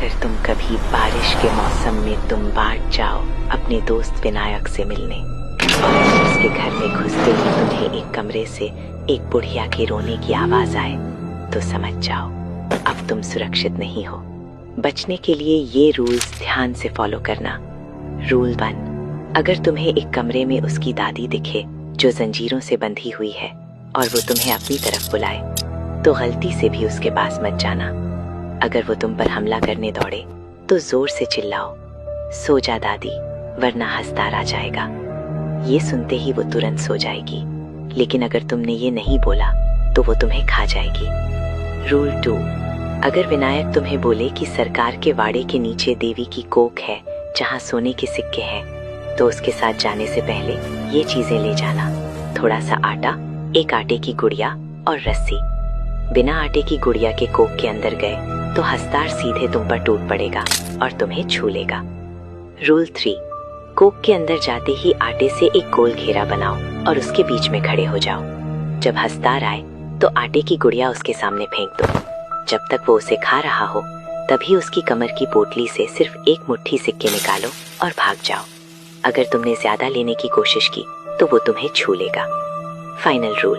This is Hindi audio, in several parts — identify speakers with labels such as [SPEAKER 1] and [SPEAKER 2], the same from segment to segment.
[SPEAKER 1] अगर तुम कभी बारिश के मौसम में तुम बाट जाओ अपने दोस्त विनायक से मिलने और उसके घर में घुसते ही तुम्हें एक कमरे से एक बुढ़िया के रोने की आवाज आए तो समझ जाओ अब तुम सुरक्षित नहीं हो। बचने के लिए ये रूल्स ध्यान से फॉलो करना। रूल 1, अगर तुम्हें एक कमरे में उसकी दादी दिखे जो जंजीरों से बंधी हुई है और वो तुम्हें अपनी तरफ बुलाए तो गलती से भी उसके पास मत जाना। अगर वो तुम पर हमला करने दौड़े तो जोर से चिल्लाओ, सो जा दादी, वरना हंसदार आ जाएगा। ये सुनते ही वो तुरंत सो जाएगी, लेकिन अगर तुमने ये नहीं बोला तो वो तुम्हें खा जाएगी। रूल 2, अगर विनायक तुम्हें बोले कि सरकार के वाड़े के नीचे देवी की कोख है जहाँ सोने के सिक्के हैं, तो उसके साथ जाने से पहले ये चीजें ले जाना: थोड़ा सा आटा, एक आटे की गुड़िया और रस्सी। बिना आटे की गुड़िया के कोख के अंदर गए तो हंसदार सीधे तुम पर टूट पड़ेगा और तुम्हें छू लेगा। रूल 3, कोख के अंदर जाते ही आटे से एक गोल घेरा बनाओ और उसके बीच में खड़े हो जाओ। जब हंसदार आए तो आटे की गुड़िया उसके सामने फेंक दो। जब तक वो उसे खा रहा हो तभी उसकी कमर की पोटली से सिर्फ एक मुट्ठी सिक्के निकालो और भाग जाओ। अगर तुमने ज्यादा लेने की कोशिश की तो वो तुम्हें छू लेगा। फाइनल रूल,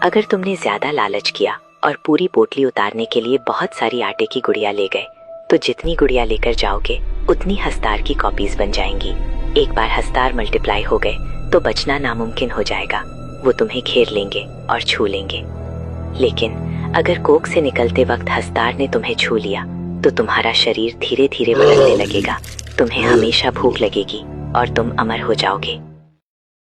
[SPEAKER 1] अगर तुमने ज्यादा लालच किया और पूरी पोटली उतारने के लिए बहुत सारी आटे की गुड़िया ले गए तो जितनी गुड़िया लेकर जाओगे उतनी हंसदार की कॉपीज बन जाएंगी। एक बार हंसदार मल्टीप्लाई हो गए तो बचना नामुमकिन हो जाएगा। वो तुम्हें घेर लेंगे और छू लेंगे। लेकिन अगर कोख से निकलते वक्त हंसदार ने तुम्हें छू लिया तो तुम्हारा शरीर धीरे धीरे बदलने लगेगा, तुम्हें हमेशा भूख लगेगी और तुम अमर हो जाओगे।